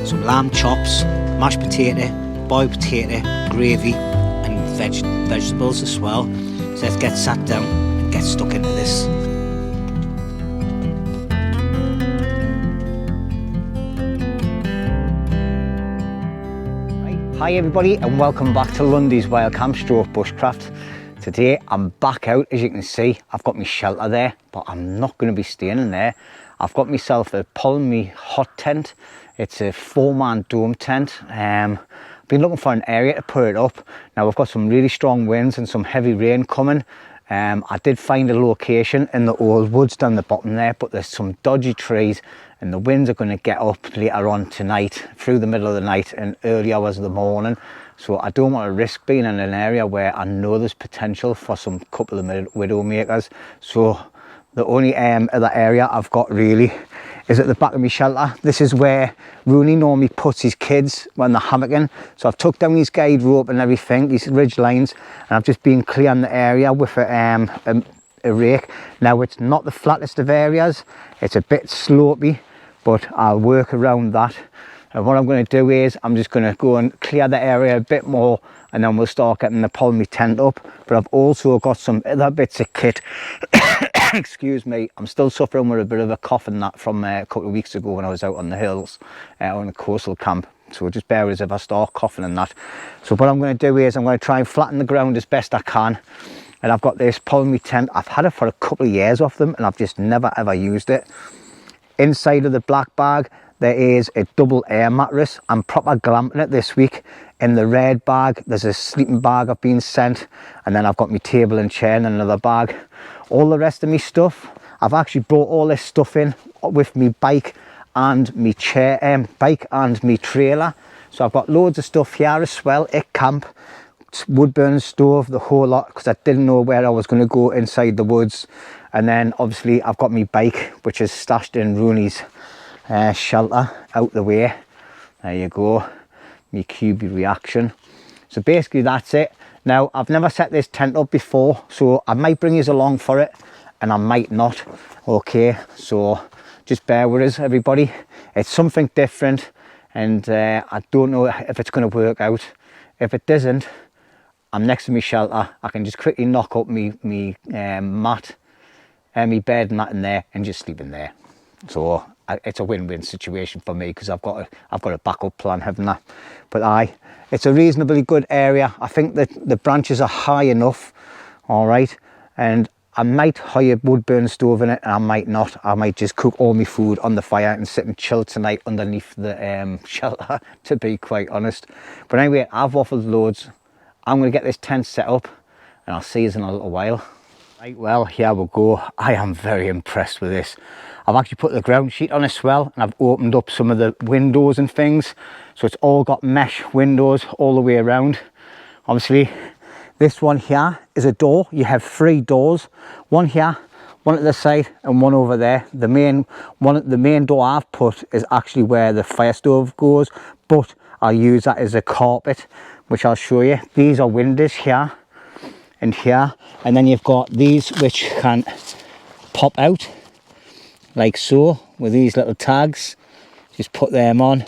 some lamb chops, mashed potato, boiled potato, gravy and vegetables as well. So let's get sat down and get stuck into this. Hi everybody and welcome back to LUNDY'S Wild Camp stroke bushcraft. Today I'm back out. As you can see, I've got my shelter there, but I'm not going to be staying in there. I've got myself a Polmy hot tent. It's a 4-man dome tent. I've been looking for an area to put it up. Now we've got some really strong winds and some heavy rain coming. I did find a location in the old woods down the bottom there, but there's some dodgy trees and the winds are going to get up later on tonight, through the middle of the night and early hours of the morning. So I don't want to risk being in an area where I know there's potential for some couple of widow makers. So the only other area I've got really is at the back of my shelter. This is where Roney normally puts his kids when they're hammocking. So I've tucked down his guide rope and everything, these ridge lines, and I've just been clearing the area with a rake. Now it's not the flattest of areas, it's a bit slopey, but I'll work around that. And what I'm going to do is I'm just going to go and clear the area a bit more, and then we'll start getting the Polmy tent up. But I've also got some other bits of kit. Excuse me, I'm still suffering with a bit of a cough and that from a couple of weeks ago when I was out on the hills on the coastal camp. So just bear with us if I start coughing and that. So what I'm going to do is I'm going to try and flatten the ground as best I can. And I've got this Polmy tent. I've had it for a couple of years off them and I've just never ever used it. Inside of the black bag there is a double air mattress. I'm proper glamping it this week. In the red bag there's a sleeping bag I've been sent, and then I've got my table and chair in another bag. All the rest of my stuff, I've actually brought all this stuff in with me bike and me chair, bike and me trailer. So I've got loads of stuff here as well at camp. Wood burning stove, the whole lot, because I didn't know where I was going to go inside the woods. And then obviously I've got my bike, which is stashed in Roney's shelter out the way. There you go, my QB reaction. So basically that's it. Now I've never set this tent up before, so I might bring you along for it and I might not. Okay, so just bear with us everybody. It's something different and I don't know if it's going to work out. If it doesn't, I'm next to my shelter. I can just quickly knock up me mat and my bed mat in there and just sleep in there. So it's a win-win situation for me because I've got a backup plan, haven't I? But it's a reasonably good area. I think that the branches are high enough, all right, and I might hire wood burn stove in it and I might not. I might just cook all my food on the fire and sit and chill tonight underneath the shelter, to be quite honest. But anyway, I've waffled loads. I'm going to get this tent set up and I'll see you in a little while. Right, well, here we go. I am very impressed with this. I've actually put the ground sheet on as well, and I've opened up some of the windows and things, so it's all got mesh windows all the way around. Obviously this one here is a door. You have 3 doors, one here, one at the side and one over there. The main door I've put is actually where the fire stove goes, but I'll use that as a carpet, which I'll show you. These are windows here and here, and then you've got these which can pop out like so with these little tags. Just put them on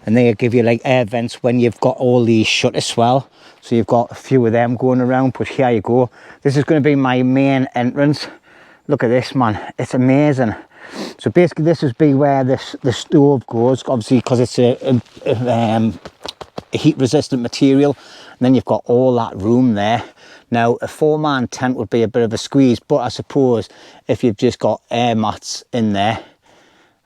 and they'll give you like air vents when you've got all these shut as well. So you've got a few of them going around, but here you go. This is going to be my main entrance. Look at this, man, it's amazing. So basically this would be where the stove goes, obviously because it's a heat resistant material, and then you've got all that room there. Now a 4-man tent would be a bit of a squeeze, but I suppose if you've just got air mats in there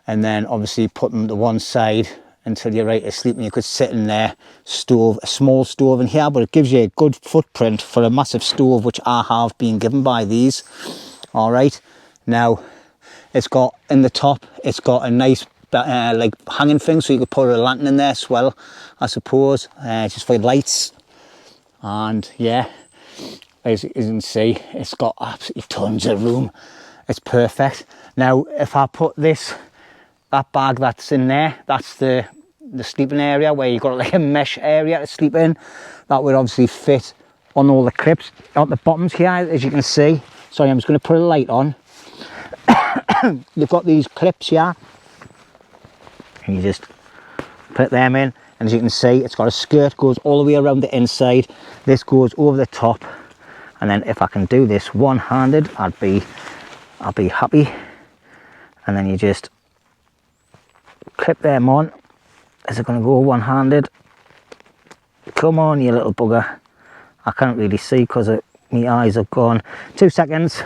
and then obviously put them to one side until you're ready to sleep, and you could sit in there, a small stove in here, but it gives you a good footprint for a massive stove, which I have been given by these. All right, now it's got in the top, it's got a nice like hanging thing, so you could put a lantern in there as well, I suppose, just for lights. And yeah, as you can see, it's got absolutely tons of room. It's perfect. Now if I put that bag that's in there, that's the sleeping area where you've got like a mesh area to sleep in. That would obviously fit on all the clips at the bottoms here, as you can see. Sorry, I'm just going to put a light on. You've got these clips here, and you just put them in, and as you can see, it's got a skirt, goes all the way around the inside. This goes over the top, and then if I can do this one-handed, I'll be happy. And then you just clip them on. Is it going to go one-handed? Come on, you little bugger. I can't really see because my eyes have gone. 2 seconds.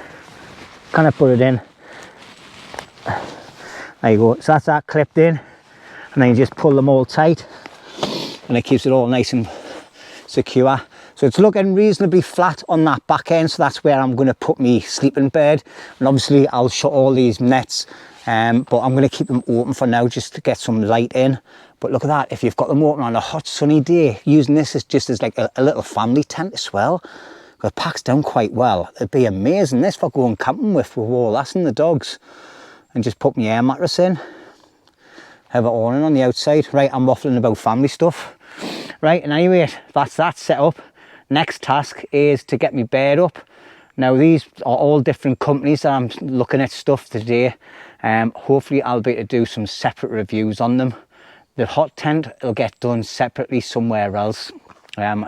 Kind of put it in. There you go. So that's that clipped in, and then you just pull them all tight, and it keeps it all nice and secure. So it's looking reasonably flat on that back end, so that's where I'm going to put my sleeping bed. And obviously I'll shut all these nets, but I'm going to keep them open for now just to get some light in. But look at that, if you've got them open on a hot sunny day, using this as just as like a little family tent as well, it packs down quite well. It'd be amazing this for going camping with all that and the dogs. And just put my air mattress in, have it awning on the outside. Right, I'm waffling about family stuff. Right, and anyway, that's that set up. Next task is to get my bed up. Now these are all different companies that I'm looking at stuff today. Hopefully I'll be able to do some separate reviews on them. The hot tent will get done separately somewhere else.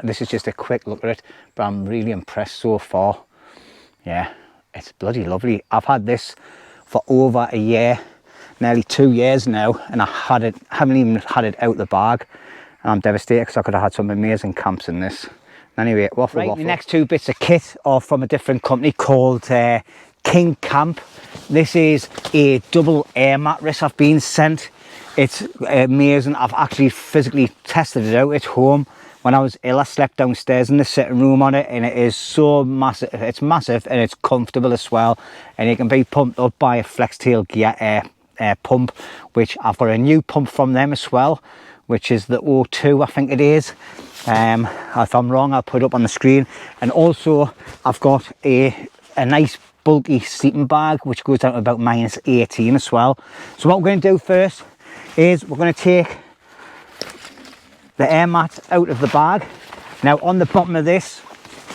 This is just a quick look at it, but I'm really impressed so far. Yeah, it's bloody lovely. I've had this for over a year, nearly 2 years now, and I haven't even had it out the bag, and I'm devastated because I could have had some amazing camps in this. Anyway, waffle. The next 2 bits of kit are from a different company called King Camp. This is a double air mattress I've been sent. It's amazing. I've actually physically tested it out at home. When I was ill, I slept downstairs in the sitting room on it, and it is so massive. It's massive and it's comfortable as well, and it can be pumped up by a Flextailgear air pump, which I've got a new pump from them as well, which is the O2, I think it is. If I'm wrong, I'll put it up on the screen. And also I've got a nice bulky sleeping bag which goes down to about -18 as well. So what we're going to do first is we're going to take the air mat out of the bag. Now on the bottom of this,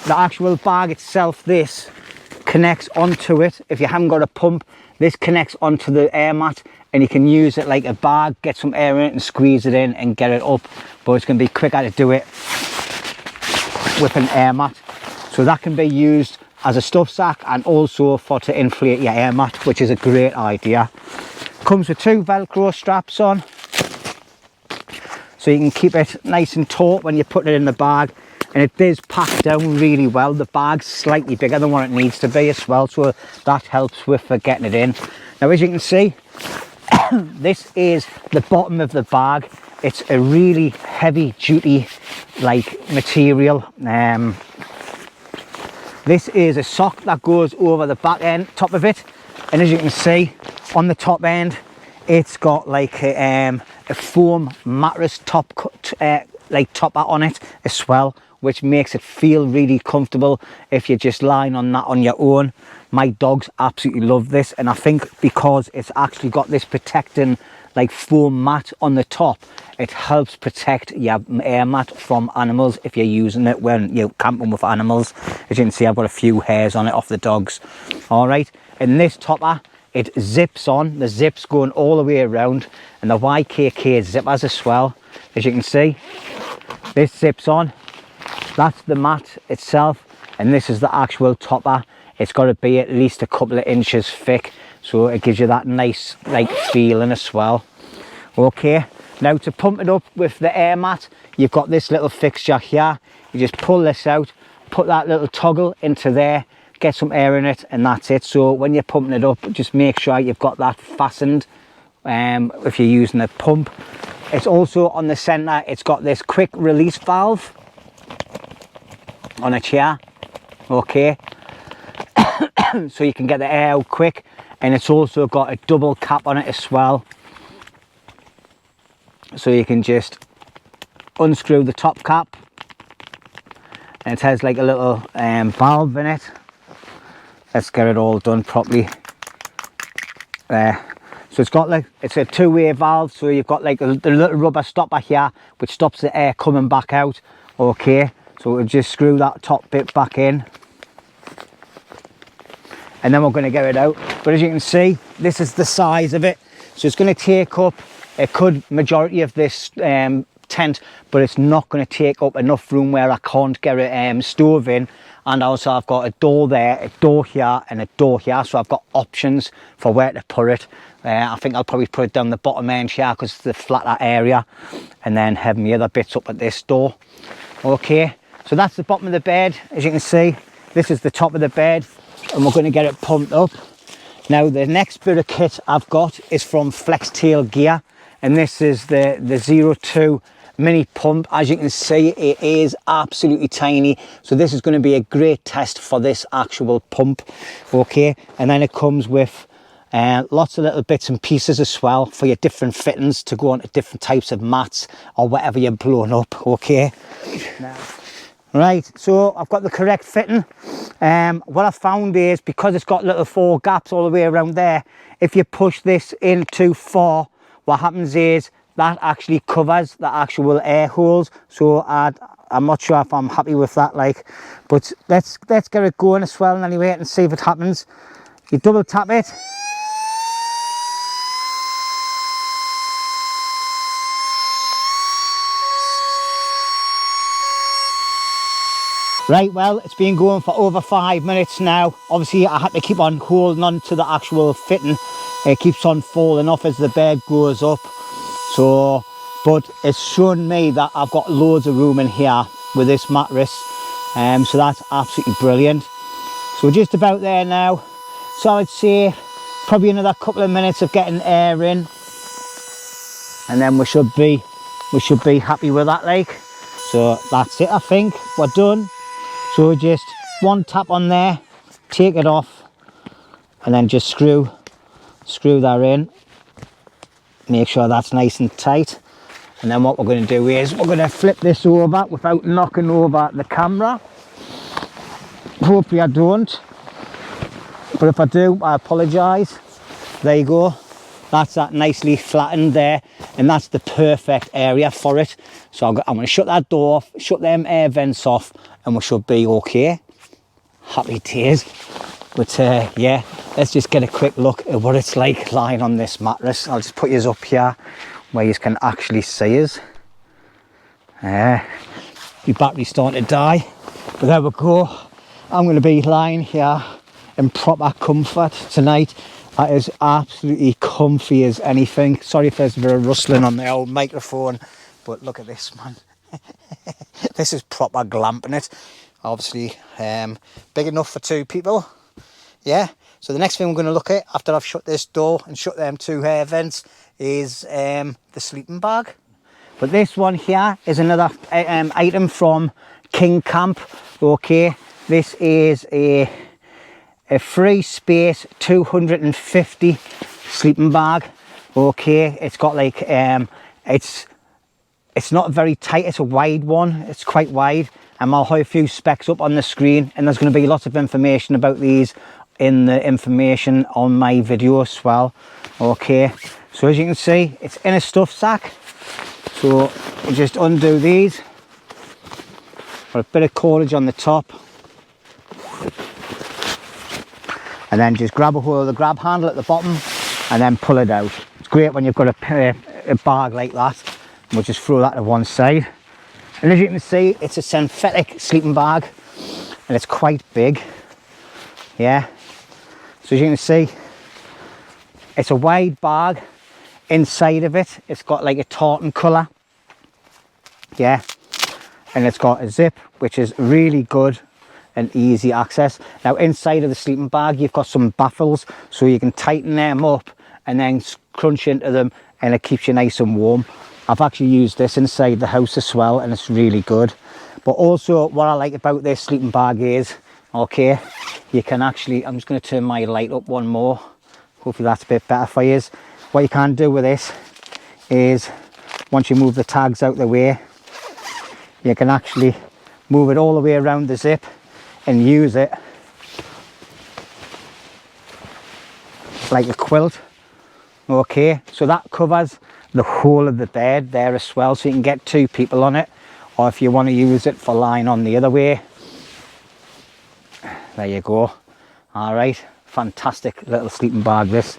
the actual bag itself, this connects onto it. If you haven't got a pump, this connects onto the air mat, and you can use it like a bag, get some air in it and squeeze it in and get it up. But it's going to be quicker to do it with an air mat. So that can be used as a stuff sack and also to inflate your air mat, which is a great idea. Comes with 2 Velcro straps on, so you can keep it nice and taut when you put it in the bag, and it does pack down really well. The bag's slightly bigger than what it needs to be as well, so that helps with getting it in. Now as you can see, this is the bottom of the bag. It's a really heavy duty like material. This is a sock that goes over the back end, top of it, and as you can see on the top end, it's got like a foam mattress topper on it as well, which makes it feel really comfortable if you're just lying on that on your own. My dogs absolutely love this, and I think because it's actually got this protecting like foam mat on the top, it helps protect your air mat from animals if you're using it when you're camping with animals. As you can see, I've got a few hairs on it off the dogs. All right, and this topper, it zips on. The zips going all the way around, and the YKK zippers as well. As you can see, this zips on. That's the mat itself, and this is the actual topper. It's got to be at least a couple of inches thick, so it gives you that nice like feeling as well. Okay, now to pump it up with the air mat, you've got this little fixture here. You just pull this out, put that little toggle into there, get some air in it, and that's it. So when you're pumping it up, just make sure you've got that fastened if you're using a pump. It's also on the center, it's got this quick release valve on a chair. Okay, so you can get the air out quick, and it's also got a double cap on it as well, so you can just unscrew the top cap, and it has like a little valve in it. Let's get it all done properly. So it's got like, it's a two-way valve, so you've got like the little rubber stopper here which stops the air coming back out. Okay, so we'll just screw that top bit back in, and then we're going to get it out. But as you can see, this is the size of it. so it's going to take up a good majority of this tent, but it's not going to take up enough room where I can't get a stove in. And also I've got a door there, a door here and a door here, so I've got options for where to put it. I think I'll probably put it down the bottom end here because it's the flatter area, and then have my other bits up at this door. Okay, so that's the bottom of the bed. As you can see, this is the top of the bed, and we're going to get it pumped up. Now the next bit of kit I've got is from Flextailgear, and this is the 02 mini pump. As you can see, it is absolutely tiny, so this is going to be a great test for this actual pump. Okay, and then it comes with lots of little bits and pieces as well for your different fittings to go onto different types of mats or whatever you're blowing up. Okay, right, so I've got the correct fitting. What I found is, because it's got little 4 gaps all the way around there, if you push this in too far, what happens is that actually covers the actual air holes. So I'm not sure if I'm happy with that, like, but let's get it going as well anyway and see if it happens. You double tap it. Right, well, it's been going for over 5 minutes now. Obviously I had to keep on holding on to the actual fitting. It keeps on falling off as the bed goes up. So, but it's shown me that I've got loads of room in here with this mattress, so that's absolutely brilliant. So we're just about there now, so I'd say probably another couple of minutes of getting air in, and then we should be happy with that, like. So that's it, I think we're done. So just one tap on there, take it off, and then just screw that in. Make sure that's nice and tight, and then what we're going to do is we're going to flip this over without knocking over the camera. Hopefully I don't, but if I do, I apologise. There you go, that's that nicely flattened there, and that's the perfect area for it. So I'm going to shut that door off, shut them air vents off, and we should be okay. Happy days. But yeah, let's just get a quick look at what it's like lying on this mattress. I'll just put you up here where you can actually see us. Your battery's starting to die, but there we go. I'm going to be lying here in proper comfort tonight. That is absolutely comfy as anything. Sorry if there's a bit of rustling on the old microphone, but look at this, man. This is proper glamping it. Obviously big enough for 2 people. Yeah, so the next thing we're going to look at after I've shut this door and shut them 2 air vents is the sleeping bag. But this one here is another item from King Camp. Okay, this is a free space 250 sleeping bag. Okay, it's got like it's not very tight, it's a wide one, it's quite wide, and I'll have a few specs up on the screen, and there's going to be lots of information about these in the information on my video as well. Okay, so as you can see, it's in a stuff sack. So we just undo these, put a bit of cordage on the top, and then just grab a hold of the grab handle at the bottom and then pull it out. It's great when you've got a bag like that. We'll just throw that to one side, and as you can see, it's a synthetic sleeping bag, and it's quite big. Yeah, so as you can see, it's a wide bag. Inside of it, it's got like a tartan colour. Yeah, and it's got a zip, which is really good and easy access. Now inside of the sleeping bag, you've got some baffles, so you can tighten them up and then crunch into them, and it keeps you nice and warm. I've actually used this inside the house as well, and it's really good. But also what I like about this sleeping bag is, okay, you can actually, I'm just going to turn my light up one more, hopefully that's a bit better for you. What you can do with this is, once you move the tags out the way, you can actually move it all the way around the zip and use it like a quilt. Okay, so that covers the whole of the bed there as well, so you can get 2 people on it, or if you want to use it for lying on the other way, there you go. All right, fantastic little sleeping bag this.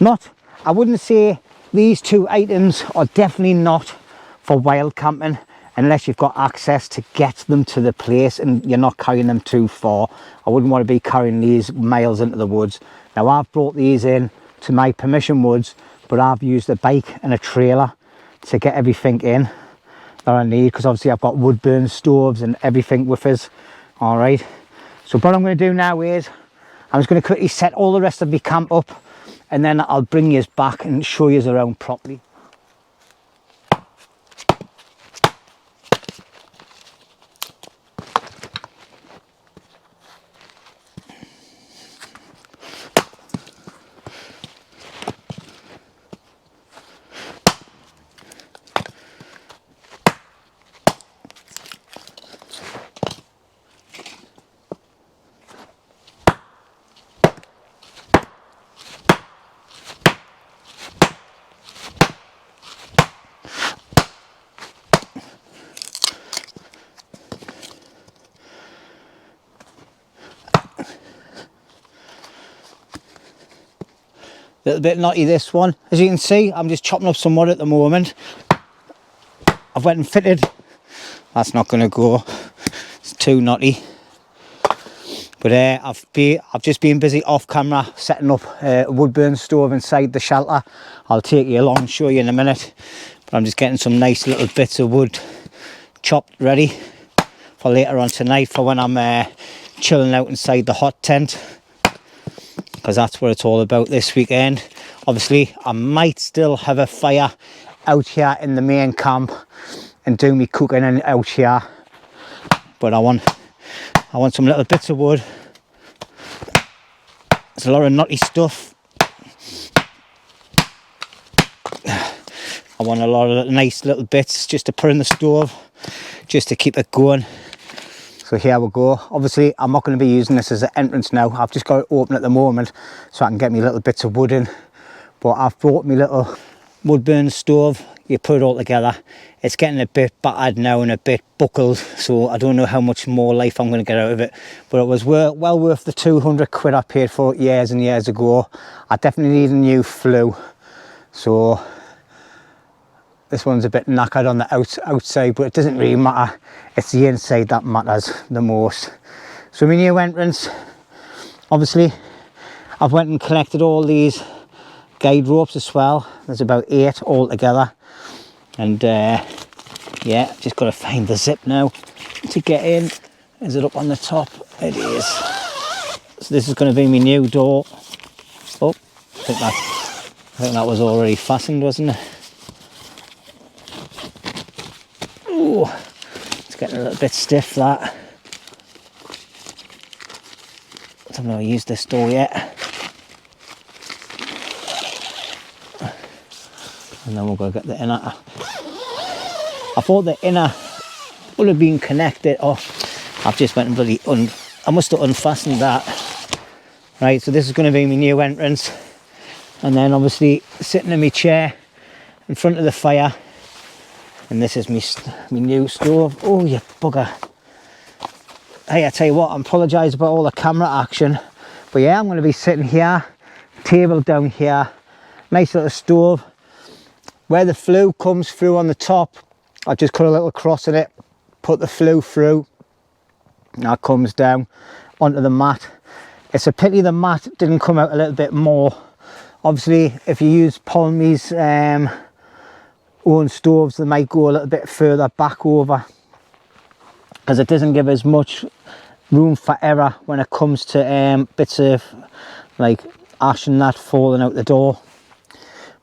Not I wouldn't say these two items are definitely not for wild camping unless you've got access to get them to the place and you're not carrying them too far. I wouldn't want to be carrying these miles into the woods. Now I've brought these in to my permission woods, but I've used a bike and a trailer to get everything in that I need, because obviously I've got wood burn stoves and everything with us. All right, so what I'm going to do now is I'm just going to quickly set all the rest of my camp up, and then I'll bring you back and show you around properly. Little bit knotty this one. As you can see, I'm just chopping up some wood at the moment. I've went and fitted. That's not going to go. It's too knotty. But I've just been busy off camera setting up a wood burn stove inside the shelter. I'll take you along and show you in a minute. But I'm just getting some nice little bits of wood chopped ready for later on tonight, for when I'm chilling out inside the hot tent, because that's what it's all about this weekend. Obviously I might still have a fire out here in the main camp and do me cooking and out here, but I want some little bits of wood. There's a lot of knotty stuff. I want a lot of nice little bits just to put in the stove, just to keep it going. So here we go. Obviously I'm not going to be using this as an entrance now. I've just got it open at the moment so I can get me little bits of wood in. But I've brought me little wood burn stove. You put it all together. It's getting a bit battered now and a bit buckled, so I don't know how much more life I'm going to get out of it. But it was well worth the 200 quid I paid for it years and years ago. I definitely need a new flue. So this one's a bit knackered on the outside, but it doesn't really matter. It's the inside that matters the most. So my new entrance, obviously I've went and collected all these guide ropes as well. There's about 8 all together. And yeah, just got to find the zip now to get in. Is it up on the top? It is. So this is going to be my new door. Oh, I think that was already fastened, wasn't it? Ooh, it's getting a little bit stiff, that. I don't know, I used this door yet. And then we're going to get the inner. I thought the inner would have been connected. Oh, I've just went and bloody I must have unfastened that. Right, so this is going to be my new entrance. And then obviously sitting in my chair in front of the fire. And this is my new stove. Oh, you bugger. Hey, I tell you what, I apologise about all the camera action. But yeah, I'm going to be sitting here, table down here, nice little stove. Where the flue comes through on the top, I just cut a little cross in it, put the flue through. Now it comes down onto the mat. It's a pity the mat didn't come out a little bit more. Obviously, if you use Polmy's own stoves, they might go a little bit further back over, because it doesn't give as much room for error when it comes to bits of like ash and that falling out the door.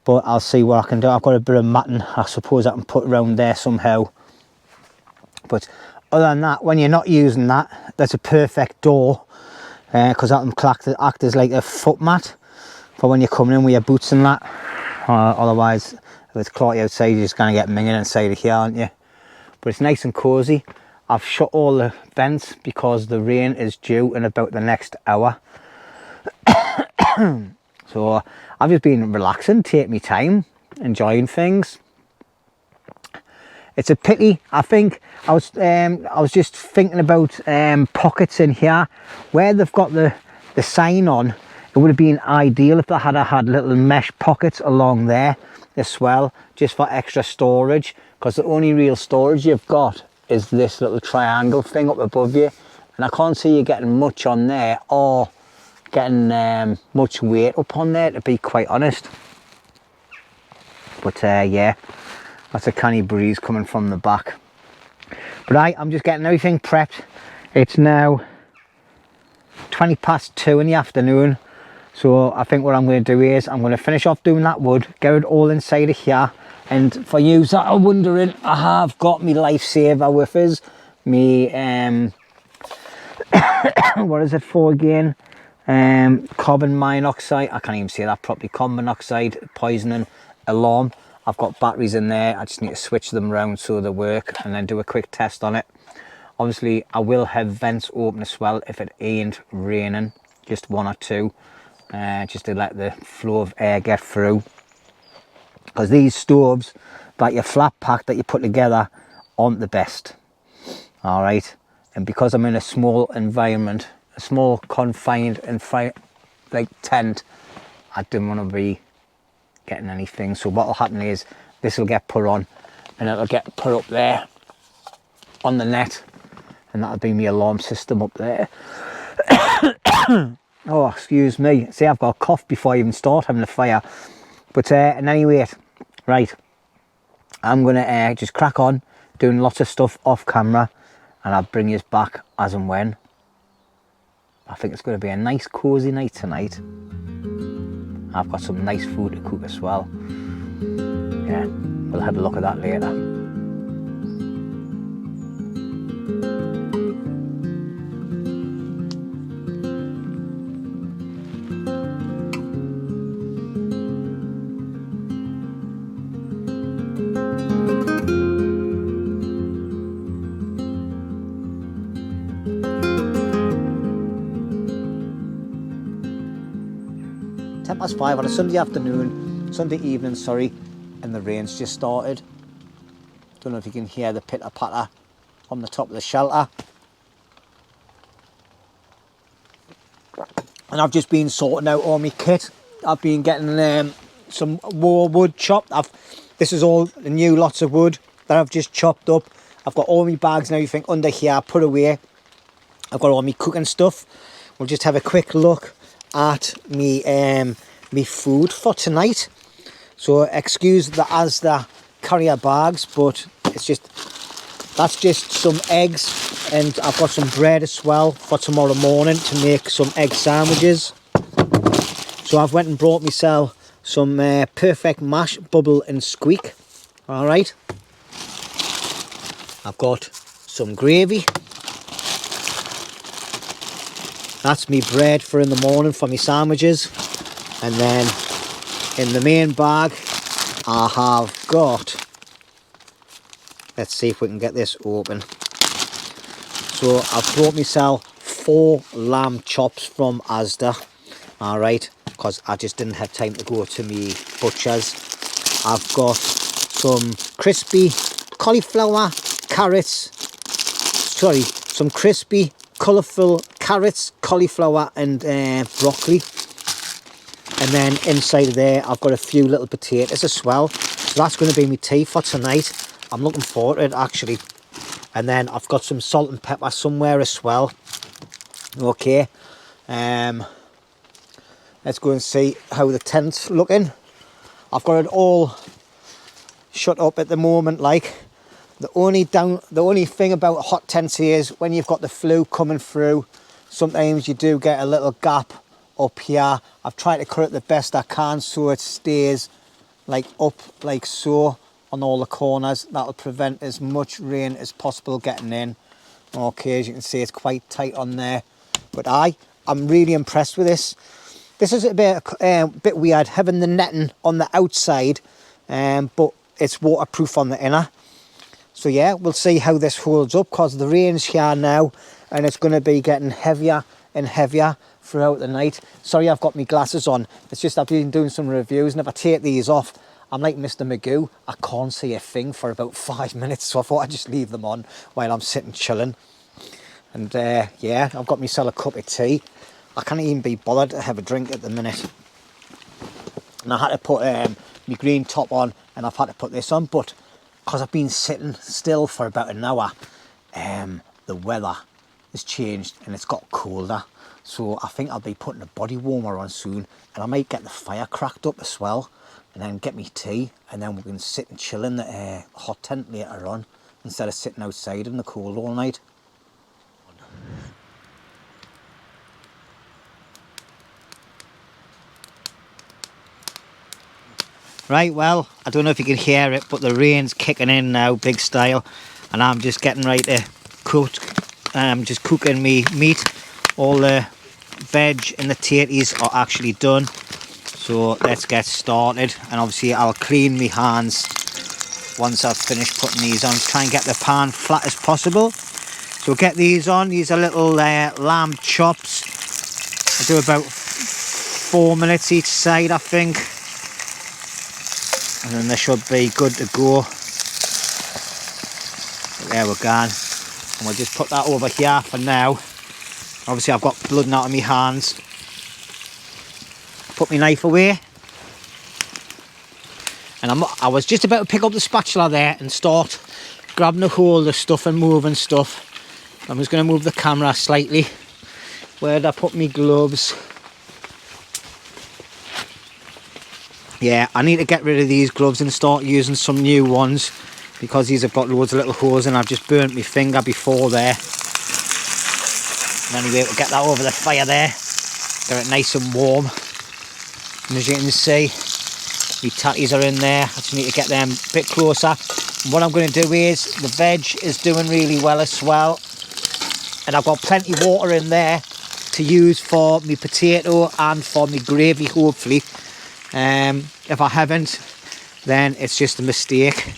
But I'll see what I can do. I've got a bit of matting I suppose I can put around there somehow. But other than that, when you're not using that, that's a perfect door, because that can act as like a foot mat for when you're coming in with your boots and that. Otherwise, if it's cloudy outside, you're just going to get minging inside of here, aren't you? But it's nice and cosy. I've shut all the vents because the rain is due in about the next hour. So I've just been relaxing, taking my time, enjoying things. It's a pity. I think I was just thinking about pockets in here where they've got the sign on. It would have been ideal if they had little mesh pockets along there as well, just for extra storage, because the only real storage you've got is this little triangle thing up above you, and I can't see you getting much on there or getting much weight up on there, to be quite honest. But yeah, that's a canny breeze coming from the back. But I'm just getting everything prepped. It's now 2:20 in the afternoon. So I think what I'm going to do is I'm going to finish off doing that wood, get it all inside of here. And for you that are wondering, I have got me lifesaver with us. Me, what is it for again? Carbon monoxide, I can't even say that properly, carbon monoxide poisoning alarm. I've got batteries in there, I just need to switch them around so they work and then do a quick test on it. Obviously I will have vents open as well if it ain't raining, just one or two. Just to let the flow of air get through, because these stoves that you flat pack that you put together aren't the best. All right, and because I'm in a small environment, a small confined and like tent, I didn't want to be getting anything. So what will happen is this will get put on and it'll get put up there on the net, and that'll be my alarm system up there. Oh, excuse me. See, I've got a cough before I even start having a fire. But and anyway, right, I'm going to just crack on doing lots of stuff off camera, and I'll bring you back as and when. I think it's going to be a nice cosy night tonight. I've got some nice food to cook as well. Yeah, we'll have a look at that later. 5 on a Sunday afternoon, Sunday evening, sorry, and the rain's just started. Don't know if you can hear the pitter patter on the top of the shelter. And I've just been sorting out all my kit. I've been getting some more wood chopped. This is all the new lots of wood that I've just chopped up. I've got all my bags and everything under here put away. I've got all my cooking stuff. We'll just have a quick look at me food for tonight. So excuse the Asda carrier bags, but it's just, that's just some eggs, and I've got some bread as well for tomorrow morning to make some egg sandwiches. So I've went and brought myself some perfect mash, bubble and squeak. All right, I've got some gravy. That's me bread for in the morning for my sandwiches. And then in the main bag I have got, let's see if we can get this open. So I've brought myself 4 lamb chops from Asda. All right, because I just didn't have time to go to me butcher's. I've got some crispy cauliflower, carrots, sorry, some crispy colourful carrots, cauliflower and broccoli. And then inside of there I've got a few little potatoes as well. So that's going to be my tea for tonight. I'm looking forward to it actually. And then I've got some salt and pepper somewhere as well. Okay, let's go and see how the tent's looking. I've got it all shut up at the moment. Like, the only thing about hot tents here is when you've got the flue coming through, sometimes you do get a little gap up here. I've tried to cut it the best I can so it stays like up like so on all the corners. That'll prevent as much rain as possible getting in. Okay, as you can see, it's quite tight on there, but I'm really impressed with this. This is a bit weird having the netting on the outside, but it's waterproof on the inner. So yeah, we'll see how this holds up, because the rain's here now and it's going to be getting heavier and heavier throughout the night. Sorry, I've got my glasses on. It's just I've been doing some reviews, and if I take these off, I'm like Mr. Magoo. I can't see a thing for about 5 minutes, so I thought I'd just leave them on while I'm sitting chilling. And yeah, I've got myself a cup of tea. I can't even be bothered to have a drink at the minute. And I had to put my green top on, and I've had to put this on, but because I've been sitting still for about an hour, the weather has changed and it's got colder. So I think I'll be putting a body warmer on soon, and I might get the fire cracked up as well, and then get me tea, and then we can sit and chill in the hot tent later on, instead of sitting outside in the cold all night. Right, well, I don't know if you can hear it, but the rain's kicking in now, big style, and I'm just getting ready to cook. I'm just cooking me meat. All the veg and the tatties are actually done, so let's get started. And obviously I'll clean my hands once I've finished putting these on. Try and get the pan flat as possible. So get these on. These are little lamb chops. I do about 4 minutes each side, I think. And then they should be good to go. There we go. And we'll just put that over here for now. Obviously I've got blood out of my hands. Put my knife away. And I was just about to pick up the spatula there and start grabbing a hold of stuff and moving stuff. I'm just going to move the camera slightly. Where did I put my gloves? Yeah, I need to get rid of these gloves and start using some new ones, because these have got loads of little holes and I've just burnt my finger before there. And anyway, we'll get that over the fire there, get it nice and warm. And as you can see, my tatties are in there. I just need to get them a bit closer. And what I'm going to do is, the veg is doing really well as well, and I've got plenty of water in there to use for my potato and for my gravy, hopefully. If I haven't, then it's just a mistake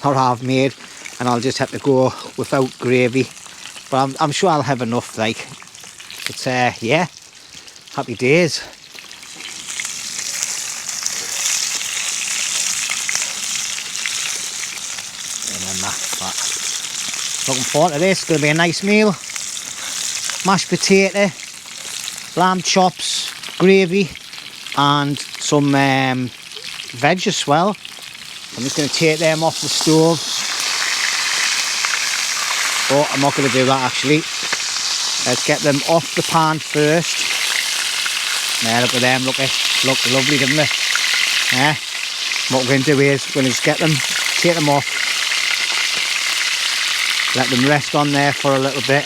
or I've made, and I'll just have to go without gravy. But I'm sure I'll have enough, like. It's yeah, happy days. And then that. Looking forward to this. It's going to be a nice meal. Mashed potato, lamb chops, gravy, and some veg as well. I'm just going to take them off the stove. Oh, I'm not going to do that actually. Let's get them off the pan first. There, look at them, look lovely, didn't they? Yeah. What we're going to do is, we're going to just get them, take them off, let them rest on there for a little bit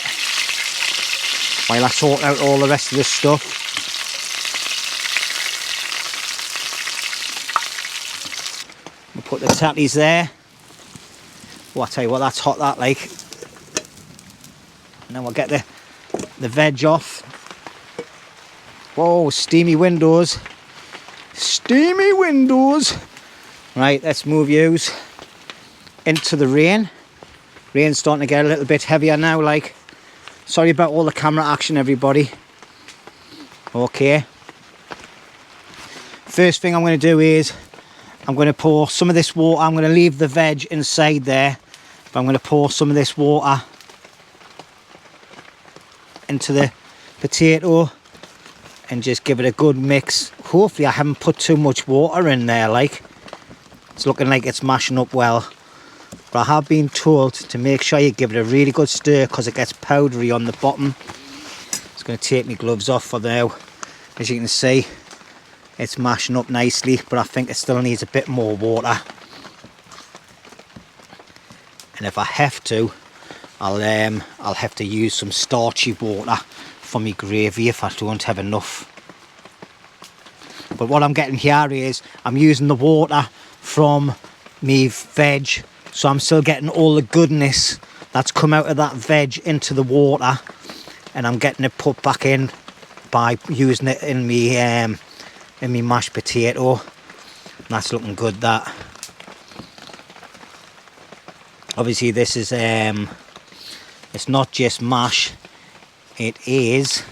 while I sort out all the rest of the stuff. We'll put the tatties there. Oh, I tell you what, that's hot, that, like. And then we'll get the veg off. Whoa, steamy windows. Steamy windows. Right, let's move yous into the rain. Rain's starting to get a little bit heavier now, like. Sorry about all the camera action, everybody. Okay. First thing I'm going to do is, I'm going to pour some of this water. I'm going to leave the veg inside there, but I'm going to pour some of this water into the potato and just give it a good mix. Hopefully I haven't put too much water in there, like. It's looking like it's mashing up well, but I have been told to make sure you give it a really good stir, because it gets powdery on the bottom. Just going to take my gloves off for now. As you can see, it's mashing up nicely, but I think it still needs a bit more water. And if I have to, I'll have to use some starchy water for my gravy if I don't have enough. But what I'm getting here is, I'm using the water from me veg, so I'm still getting all the goodness that's come out of that veg into the water, and I'm getting it put back in by using it in me mashed potato. That's looking good, that. Obviously this is it's not just mash, it is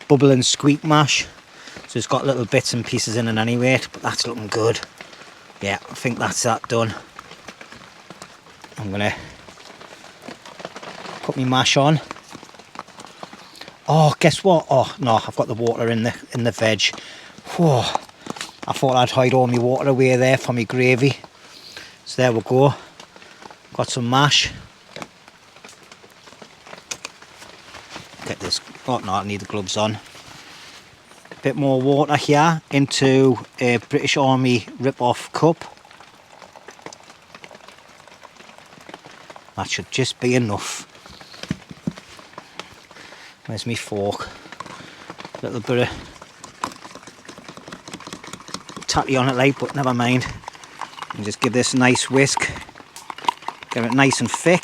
bubble and squeak mash, so it's got little bits and pieces in it anyway, but that's looking good. Yeah, I think that's that done. I'm gonna put my mash on. Oh, guess what? Oh no, I've got the water in the veg. Whoa, I thought I'd hide all my water away there for my gravy. So there we go. Got some mash. Get this. Oh no, I need the gloves on. Bit more water here into a British Army rip-off cup. That should just be enough. Where's my fork? A little bit of tatty on it like, but never mind. And just give this a nice whisk. Get it nice and thick.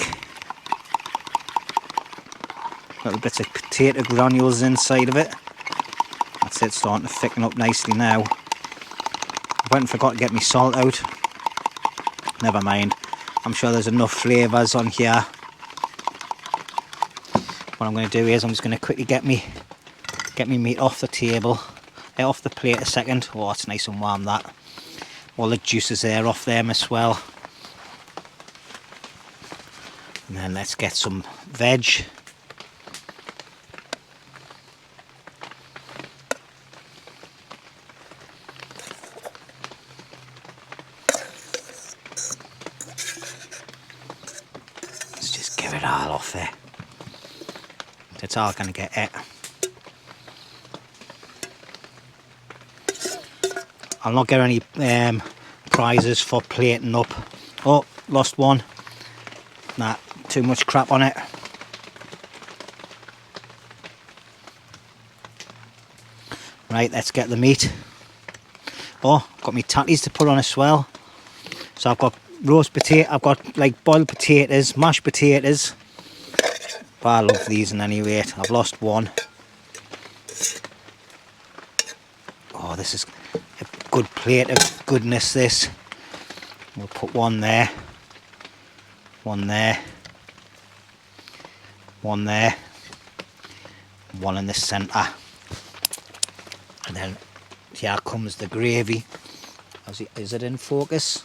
Little bits of potato granules inside of it. That's it, starting to thicken up nicely now. I went and forgot to get my salt out. Never mind. I'm sure there's enough flavours on here. What I'm going to do is I'm just going to quickly get me meat off the table, off the plate a second. Oh, it's nice and warm that. All the juices there off them as well. And then let's get some veg. Let's just give it all off there. It's all going to get it. I'll not get any prizes for plating up. Oh, lost one. Nah, too much crap on it. Right, let's get the meat. Oh, got me tatties to put on as well. So I've got roast potato, I've got like boiled potatoes, mashed potatoes. But I love these in any rate. I've lost one. Oh, this is a good plate of goodness, this. We'll put one there. One there. One there. One in the centre. And then here comes the gravy. Is it in focus?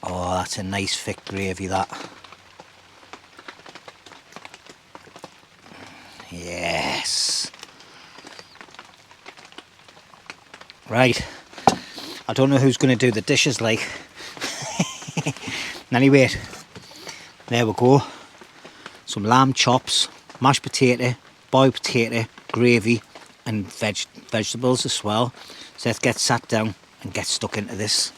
Oh, that's a nice thick gravy, that. Yes. Right. I don't know who's going to do the dishes like. Anyway, there we go. Some lamb chops, mashed potato, boiled potato, gravy and vegetables as well. So let's get sat down and get stuck into this.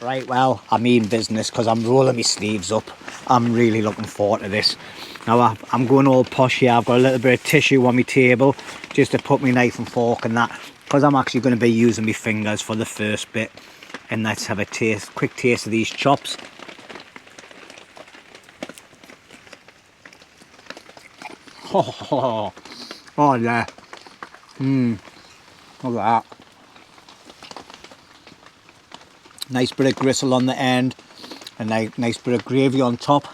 Right, well, I mean business because I'm rolling my sleeves up. I'm really looking forward to this. Now I'm going all posh here. I've got a little bit of tissue on my table just to put my knife and fork and that, because I'm actually going to be using my fingers for the first bit. And let's have a quick taste of these chops. Oh yeah. Look at that. Nice bit of gristle on the end, and a nice bit of gravy on top.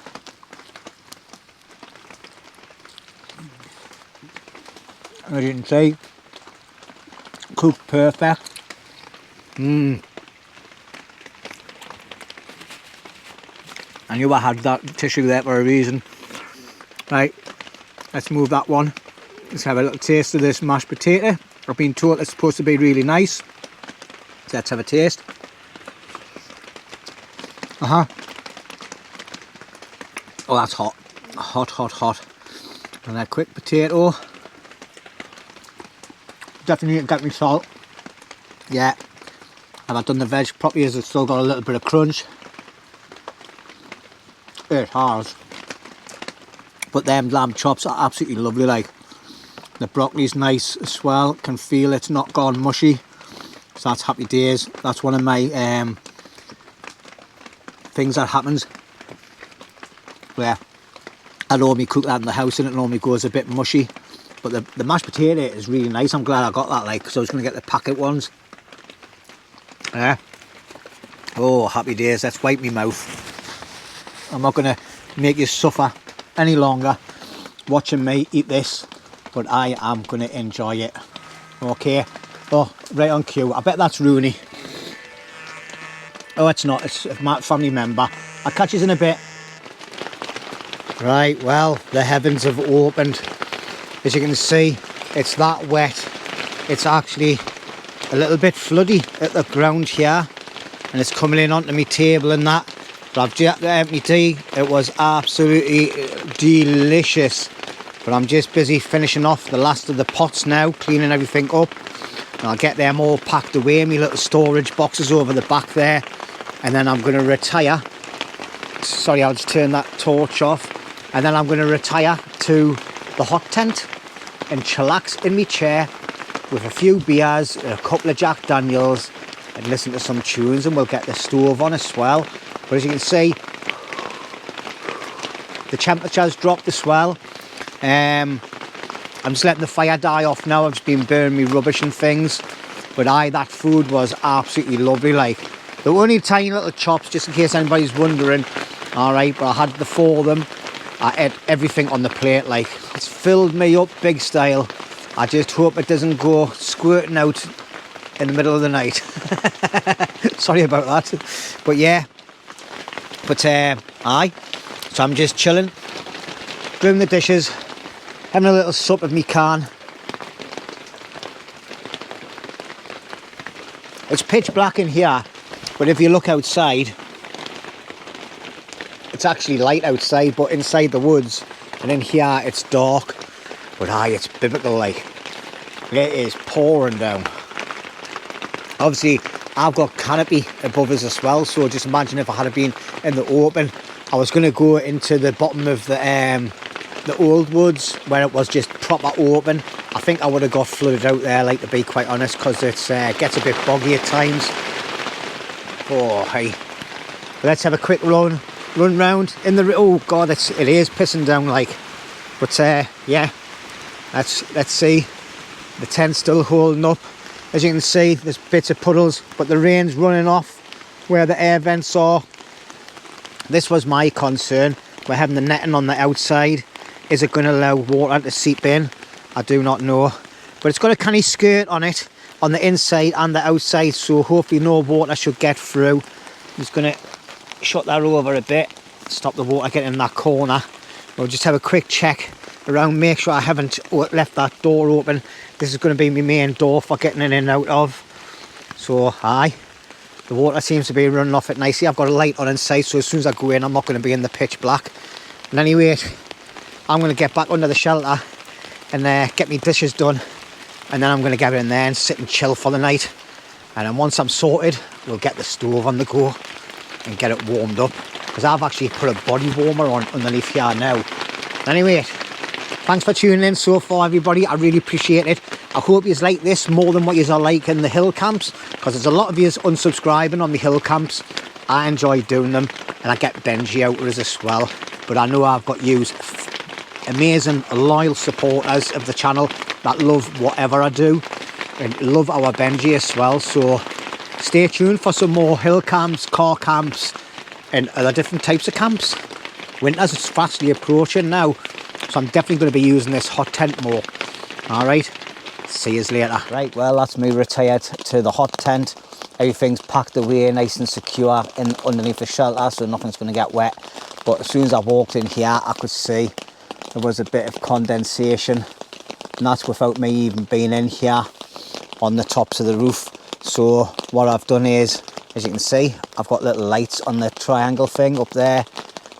As you can see, cooked perfect. I knew I had that tissue there for a reason. Right, let's move that one. Let's have a little taste of this mashed potato. I've been told it's supposed to be really nice. So let's have a taste. Oh, that's hot. Hot, hot, hot. And a quick potato. Definitely need to get me salt. Yeah. Have I done the veg properly? Has it still got a little bit of crunch? It has. But them lamb chops are absolutely lovely, like. The broccoli's nice as well. Can feel it's not gone mushy. So that's happy days. That's one of my things that happens where I normally cook that in the house and it normally goes a bit mushy. But the mashed potato is really nice. I'm glad I got that, like, because I was going to get the packet ones. Yeah. Oh, happy days. Let's wipe me mouth. I'm not going to make you suffer any longer watching me eat this, but I am going to enjoy it. Okay. Oh, right on cue. I bet that's Roney. Oh, it's not. It's a family member. I'll catch you in a bit. Right, well, the heavens have opened. As you can see, it's that wet. It's actually a little bit floody at the ground here, and it's coming in onto my table and that. But I've jacked the empty. It was absolutely delicious. But I'm just busy finishing off the last of the pots now, cleaning everything up. And I'll get them all packed away in my little storage boxes over the back there. And then I'm going to retire. Sorry, I'll just turn that torch off. And then I'm going to retire to the hot tent and chillax in my chair with a few beers, a couple of Jack Daniels, and listen to some tunes, and we'll get the stove on as well. But as you can see, the temperature's dropped as well. I'm just letting the fire die off now. I've just been burning me rubbish and things. But that food was absolutely lovely. Like, there were only tiny little chops, just in case anybody's wondering. Alright, but I had the 4 of them. I ate everything on the plate. Like, it's filled me up big style. I just hope it doesn't go squirting out in the middle of the night. Sorry about that. But yeah. But aye. So I'm just chilling, doing the dishes, having a little sup of me can. It's pitch black in here, but if you look outside, it's actually light outside, but inside the woods and in here it's dark. But it's biblical, like. It is pouring down. Obviously, I've got canopy above us as well, so just imagine if I had been in the open. I was going to go into the bottom of the old woods where it was just proper open. I think I would have got flooded out there, like, to be quite honest, because it gets a bit boggy at times. Oh, hey. Let's have a quick run round in the... Oh, God, it is pissing down, like. But, yeah, let's see. The tent's still holding up. As you can see, there's bits of puddles, but the rain's running off where the air vents are. This was my concern. We're having the netting on the outside. Is it going to allow water to seep in? I do not know. But it's got a canny skirt on it, on the inside and the outside, so hopefully no water should get through. I'm just going to shut that over a bit, stop the water getting in that corner. We'll just have a quick check around, make sure I haven't left that door open. This is going to be my main door for getting in and out of. So, the water seems to be running off it nicely. I've got a light on inside, so as soon as I go in, I'm not going to be in the pitch black. And anyway, I'm going to get back under the shelter and get my dishes done. And then I'm going to get in there and sit and chill for the night. And then once I'm sorted, we'll get the stove on the go and get it warmed up. Because I've actually put a body warmer on underneath here now. Anyway, thanks for tuning in so far, everybody. I really appreciate it. I hope you like this more than what you are liking the hill camps, because there's a lot of you unsubscribing on the hill camps. I enjoy doing them, and I get Benji outers as well. But I know I've got you amazing, loyal supporters of the channel that love whatever I do and love our Benji as well. So stay tuned for some more hill camps, car camps, and other different types of camps. Winter's is fastly approaching now, so I'm definitely going to be using this hot tent more. Alright, see you later. Right, well, that's me retired to the hot tent. Everything's packed away nice and secure in underneath the shelter, so nothing's going to get wet. But as soon as I walked in here, I could see there was a bit of condensation, and that's without me even being in here on the tops of the roof. So what I've done is, as you can see, I've got little lights on the triangle thing up there,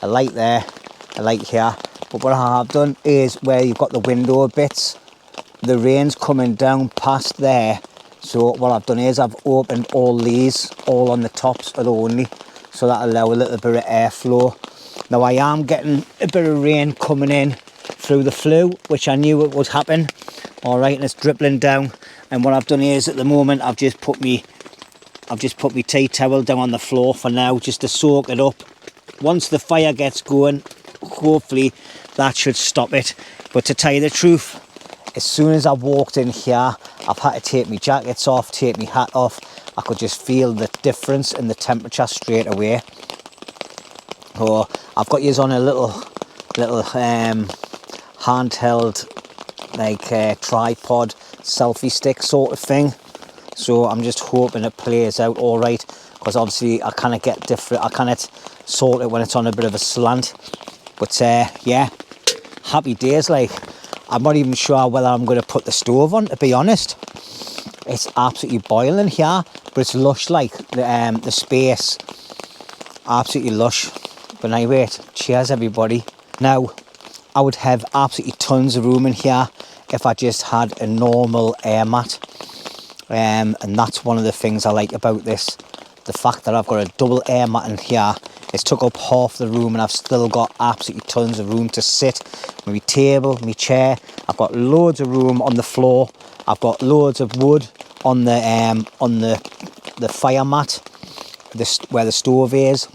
a light there, a light here. But what I have done is, where you've got the window bits, the rain's coming down past there. So what I've done is I've opened all these, all on the tops only, so that allow a little bit of airflow. Now I am getting a bit of rain coming in through the flue, which I knew it would happen. Alright, and it's dribbling down. And what I've done is, at the moment, I've just put my tea towel down on the floor for now, just to soak it up. Once the fire gets going, hopefully that should stop it. But to tell you the truth, as soon as I walked in here, I've had to take my jackets off, take my hat off. I could just feel the difference in the temperature straight away. So I've got you on a little handheld, like tripod selfie stick sort of thing. So I'm just hoping it plays out all right, because obviously I kind of get different. I kind of sort it when it's on a bit of a slant. But yeah, happy days. Like, I'm not even sure whether I'm going to put the stove on, to be honest. It's absolutely boiling here, but it's lush, like the space, absolutely lush. But anyway, cheers everybody. Now, I would have absolutely tons of room in here if I just had a normal air mat. And that's one of the things I like about this. The fact that I've got a double air mat in here. It's took up half the room and I've still got absolutely tons of room to sit. My table, my chair. I've got loads of room on the floor. I've got loads of wood on the fire mat, where the stove is.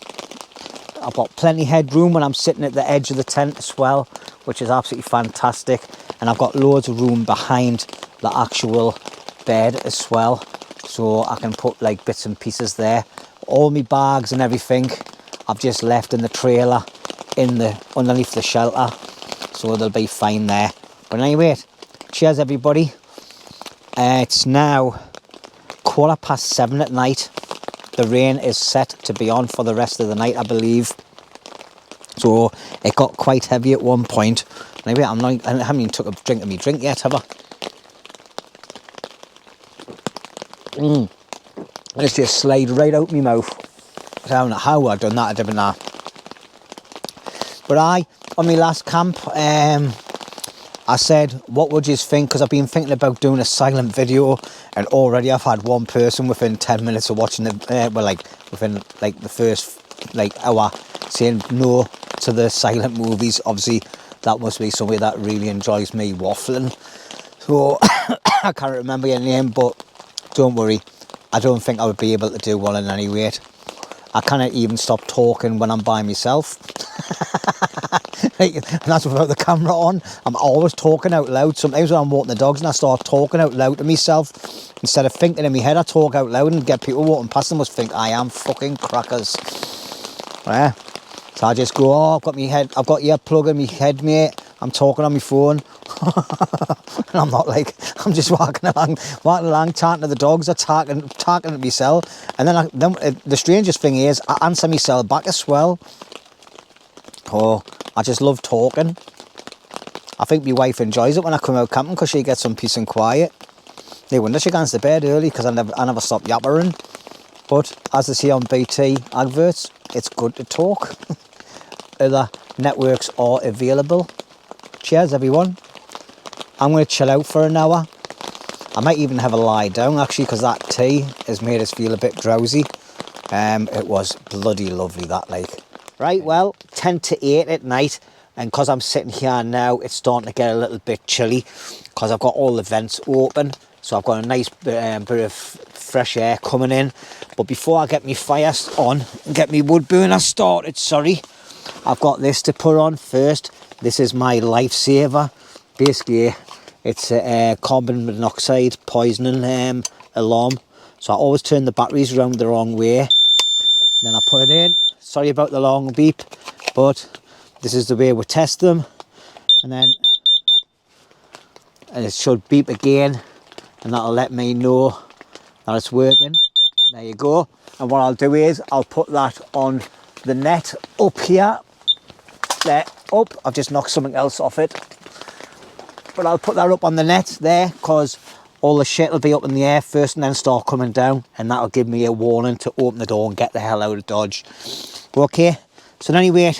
I've got plenty headroom when I'm sitting at the edge of the tent as well, which is absolutely fantastic. And I've got loads of room behind the actual bed as well, so I can put like bits and pieces there. All my bags and everything I've just left in the trailer underneath the shelter, so they'll be fine there. But anyway, cheers everybody. It's now 7:15 at night. The rain is set to be on for the rest of the night, I believe. So it got quite heavy at one point. Anyway, I haven't even took a drink of my drink yet, have I? It's just slide right out my mouth. I don't know how I've done that, I don't know. But on my last camp, I said, what would you think? Because I've been thinking about doing a silent video, and already I've had one person within 10 minutes of watching within like the first hour saying no to the silent movies. Obviously, that must be somebody that really enjoys me waffling. So I can't remember your name, but don't worry, I don't think I would be able to do one in any rate. I cannot even stop talking when I'm by myself. And that's without the camera on. I'm always talking out loud. Sometimes when I'm walking the dogs and I start talking out loud to myself, instead of thinking in my head, I talk out loud and get people walking past and must think I am fucking crackers. Yeah. So I just go, oh, I've got your plug in my head, mate. I'm talking on my phone. And I'm not like, I'm just walking along, talking to the dogs, or talking to myself. And then the strangest thing is, I answer myself back as well. Oh, I just love talking. I think my wife enjoys it when I come out camping because she gets some peace and quiet. No wonder she gets to bed early because I never stop yappering. But as they say on BT adverts, it's good to talk. Other networks are available. Cheers everyone. I'm going to chill out for an hour. I might even have a lie down actually, because that tea has made us feel a bit drowsy. It was bloody lovely, that like. Right, well, 10 to 8 at night, and because I'm sitting here now, it's starting to get a little bit chilly because I've got all the vents open, so I've got a nice bit of fresh air coming in. But before I get my fire on and get my wood burner started, I've got this to put on first. This is my lifesaver. Basically, it's a carbon monoxide poisoning alarm. So I always turn the batteries around the wrong way. Then I put it in. Sorry about the long beep, but this is the way we test them. And it should beep again, and that'll let me know that it's working. There you go. And what I'll do is I'll put that on the net up here. There, up. I've just knocked something else off it. But I'll put that up on the net there, because all the shit will be up in the air first and then start coming down, and that'll give me a warning to open the door and get the hell out of Dodge. Okay, so anyway,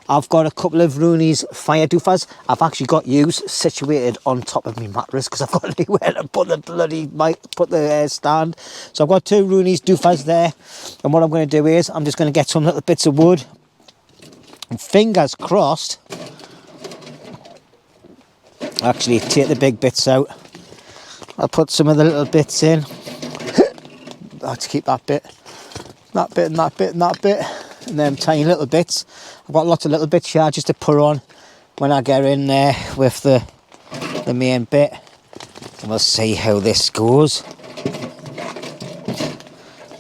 I've got a couple of Roney's fire doofers. I've actually got yous situated on top of my mattress because I've got anywhere to put the stand. So I've got two Roney's doofers there, and what I'm going to do is I'm just going to get some little bits of wood, and fingers crossed, actually take the big bits out. I'll put some of the little bits in. I have to keep that bit, and that bit, and that bit, and them tiny little bits. I've got lots of little bits here just to put on when I get in there with the main bit. And we'll see how this goes.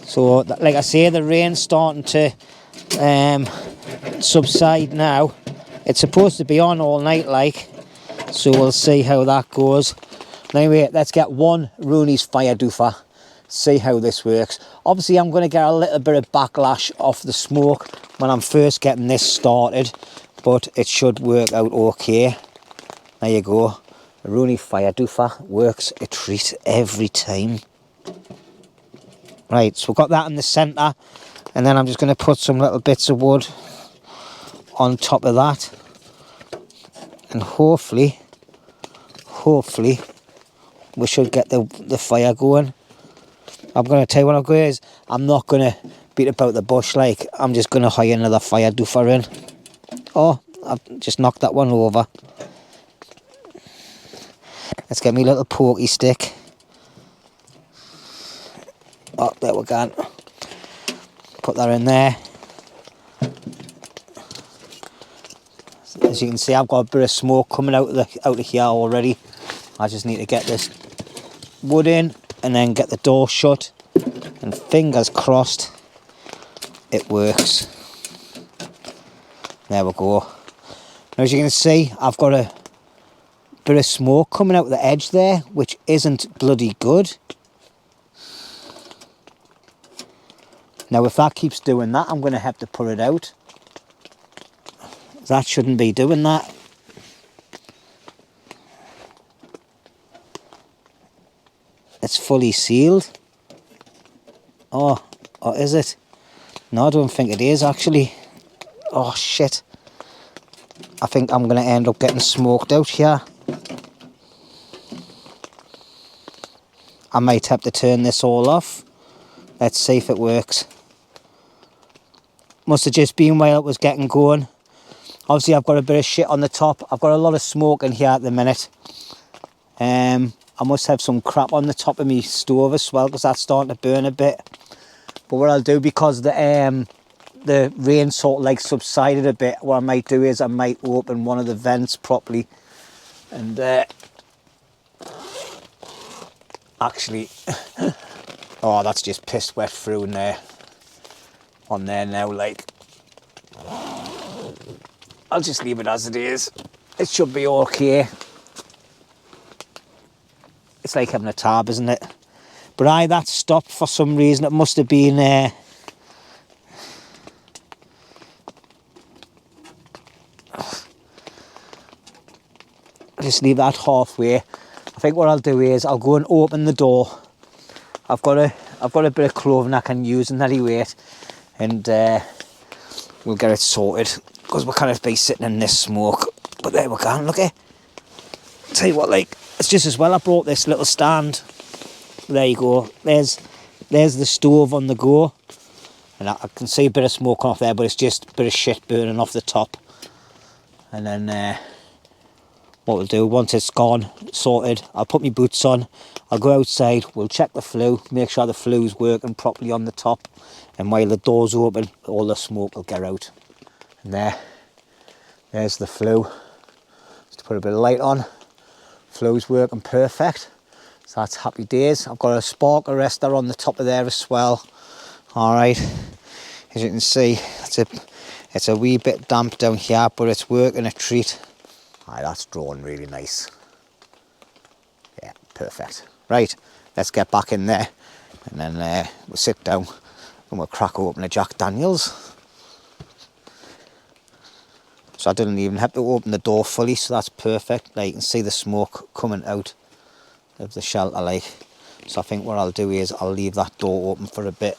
So, like I say, the rain's starting to subside now. It's supposed to be on all night, like, so we'll see how that goes. Anyway, let's get one Roney's fire doofer, see how this works. Obviously, I'm going to get a little bit of backlash off the smoke when I'm first getting this started, but it should work out okay. There you go. The Roney fire doofer works a treat every time. Right, so we've got that in the centre, and then I'm just going to put some little bits of wood on top of that, and hopefully we should get the fire going. I'm going to tell you what I'm going to do is, I'm not going to beat about the bush, like, I'm just going to hire another fire doofer in. Oh, I've just knocked that one over. Let's get me little pokey stick. Oh, there we go. Put that in there. As you can see, I've got a bit of smoke coming out of here already. I just need to get this wood in and then get the door shut, and fingers crossed it works. There we go. Now, as you can see, I've got a bit of smoke coming out the edge there, which isn't bloody good. Now, if that keeps doing that, I'm going to have to put it out. That shouldn't be doing that. It's fully sealed. Oh, or is it? No, I don't think it is actually. Oh shit. I think I'm going to end up getting smoked out here. I might have to turn this all off. Let's see if it works. Must have just been while it was getting going. Obviously, I've got a bit of shit on the top. I've got a lot of smoke in here at the minute. I must have some crap on the top of my stove as well, because that's starting to burn a bit. But what I'll do, because the rain sort of like subsided a bit, what I might do is I might open one of the vents properly, and actually, oh, that's just pissed wet through in there, on there now, like. I'll just leave it as it is. It should be okay. It's like having a tab, isn't it? But aye, that stopped for some reason. It must have been just leave that halfway. I think what I'll do is I'll go and open the door. I've got a bit of clothing I can use in that weight, and we'll get it sorted, because we can't be sitting in this smoke. But there we go. Look at. Tell you what, like, it's just as well I brought this little stand. There you go. There's the stove on the go, and I can see a bit of smoke off there, but it's just a bit of shit burning off the top. And then what we'll do, once it's gone, sorted, I'll put my boots on, I'll go outside, we'll check the flue, make sure the flue's working properly on the top, and while the door's open, all the smoke will get out. And there's the flue. Just put a bit of light on. Flue's working perfect, so that's happy days. I've got a spark arrestor on the top of there as well. All right, as you can see, it's a wee bit damp down here, but it's working a treat. Aye, that's drawn really nice. Yeah, perfect. Right, let's get back in there, and then we'll sit down and we'll crack open a Jack Daniels. So I didn't even have to open the door fully, so that's perfect. Like, you can see the smoke coming out of the shelter, like. So I think what I'll do is I'll leave that door open for a bit.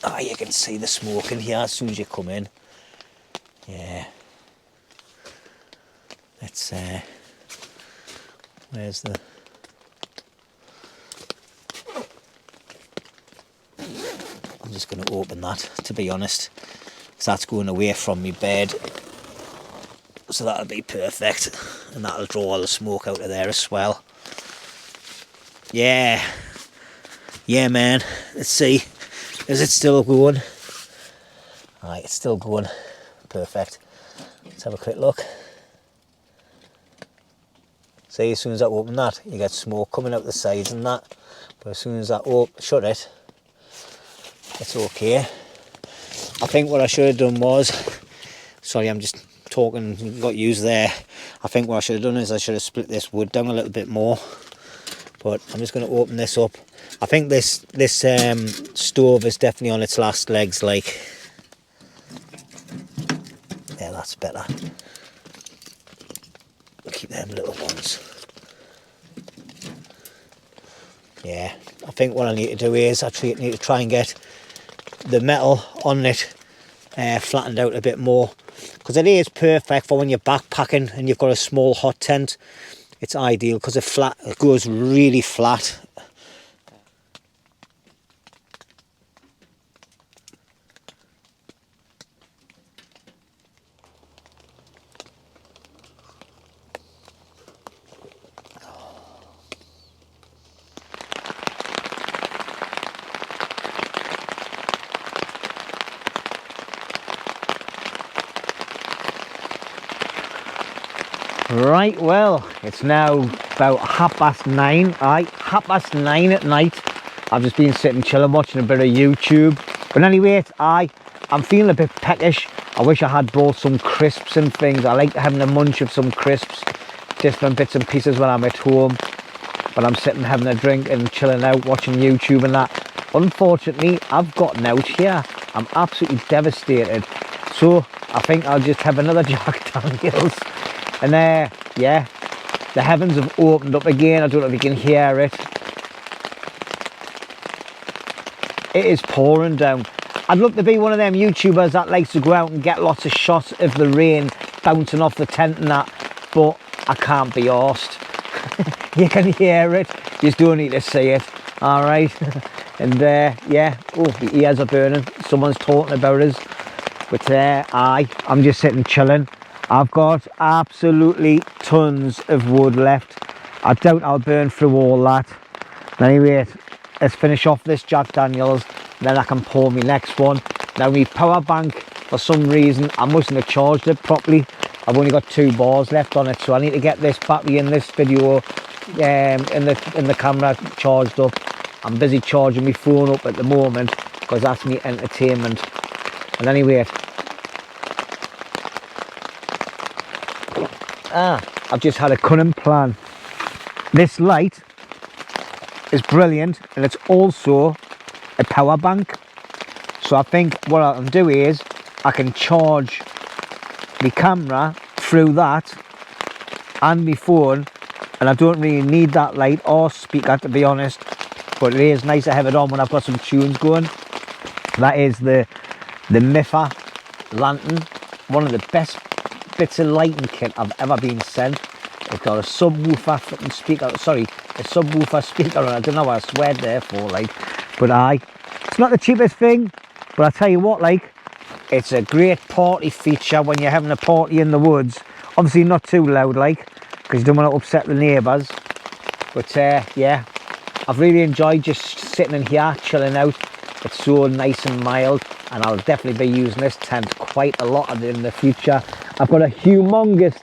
Ah, you can see the smoke in here as soon as you come in. Yeah. Let's where's the... I'm just going to open that, to be honest, because that's going away from my bed, so that'll be perfect, and that'll draw all the smoke out of there as well. Yeah man, let's see, is it still going? Alright, it's still going. Perfect. Let's have a quick look. See, as soon as I open that, you get smoke coming out the sides and that, but as soon as I shut it, it's okay. I think what I should have done was, sorry, I'm just talking, got used there. I think what I should have done is I should have split this wood down a little bit more, but I'm just going to open this up. I think this stove is definitely on its last legs, like. Yeah, that's better. Keep them little ones. Yeah, I think what I need to do is actually need to try and get the metal on it flattened out a bit more, because it is perfect for when you're backpacking and you've got a small hot tent. It's ideal because it goes really flat. Right, well, it's now about 9:30. Aye, 9:30 at night. I've just been sitting chilling, watching a bit of YouTube. But anyway, I'm feeling a bit peckish. I wish I had brought some crisps and things. I like having a munch of some crisps, different bits and pieces when I'm at home. But I'm sitting having a drink and chilling out, watching YouTube and that. Unfortunately, I've gotten out here. I'm absolutely devastated. So I think I'll just have another Jack Daniels. And yeah, the heavens have opened up again. I don't know if you can hear it. It is pouring down. I'd love to be one of them YouTubers that likes to go out and get lots of shots of the rain bouncing off the tent and that, but I can't be arsed. You can hear it, you just don't need to see it. All right. And yeah, oh, the ears are burning. Someone's talking about us. But I'm just sitting chilling. I've got absolutely tons of wood left. I doubt I'll burn through all that. Anyway, let's finish off this Jack Daniels, then I can pour my next one. Now my power bank, for some reason, I mustn't have charged it properly. I've only got 2 bars left on it, so I need to get this battery in this video in the camera charged up. I'm busy charging my phone up at the moment because that's my entertainment. And anyway, I've just had a cunning plan. This light is brilliant and it's also a power bank. So I think what I can do is I can charge the camera through that and my phone, and I don't really need that light or speaker, to be honest, but it is nice to have it on when I've got some tunes going. That is the Miffa lantern, one of the best bits of lighting kit I've ever been sent. It's got a subwoofer fucking speaker, sorry, a subwoofer speaker on. I don't know what I swear there for, like, but it's not the cheapest thing, but I tell you what, like, it's a great party feature when you're having a party in the woods. Obviously not too loud, like, because you don't want to upset the neighbours. But yeah, I've really enjoyed just sitting in here, chilling out. It's so nice and mild, and I'll definitely be using this tent quite a lot in the future. I've got a humongous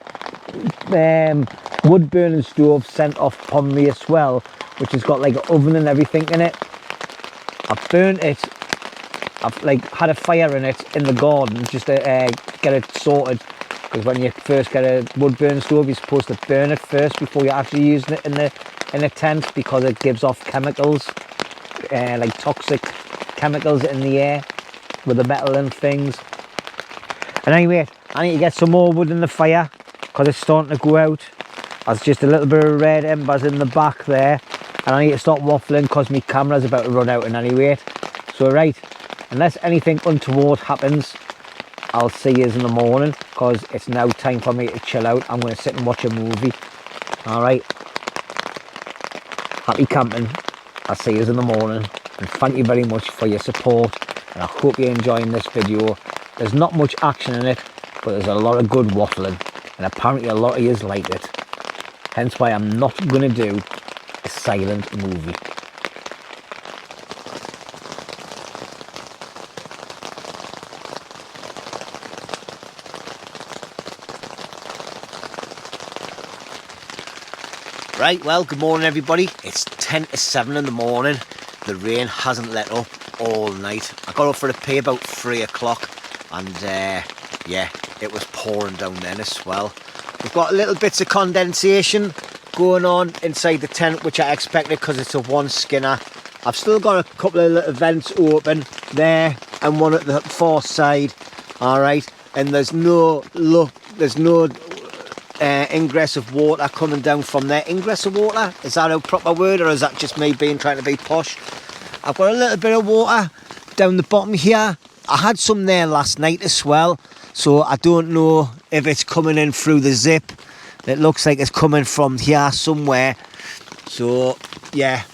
wood burning stove sent off upon me as well, which has got like an oven and everything in it. I've burnt it. I've like had a fire in it in the garden just to get it sorted, because when you first get a wood burning stove, you're supposed to burn it first before you're actually using it in a tent, because it gives off chemicals, like toxic chemicals in the air with the metal and things. And anyway, I need to get some more wood in the fire because it's starting to go out. There's just a little bit of red embers in the back there, and I need to stop waffling because my camera's about to run out in any rate. So right, unless anything untoward happens, I'll see you in the morning, because it's now time for me to chill out. I'm going to sit and watch a movie. All right, happy camping. I'll see you in the morning, and thank you very much for your support, and I hope you're enjoying this video. There's not much action in it, but there's a lot of good waffling, and apparently a lot of yous like it. Hence why I'm not going to do a silent movie. Right, well, good morning everybody. It's 10 to 7 in the morning. The rain hasn't let up all night. I got up for a pee about 3 o'clock, and yeah, it was pouring down then as well. We've got little bits of condensation going on inside the tent, which I expected because it's a one skinner. I've still got a couple of little vents open there and one at the far side. All right, and there's no ingress of water coming down from there. Ingress of water, is that a proper word, or is that just me trying to be posh? I've got a little bit of water down the bottom here. I had some there last night as well, so I don't know if it's coming in through the zip. It looks like it's coming from here somewhere. So yeah,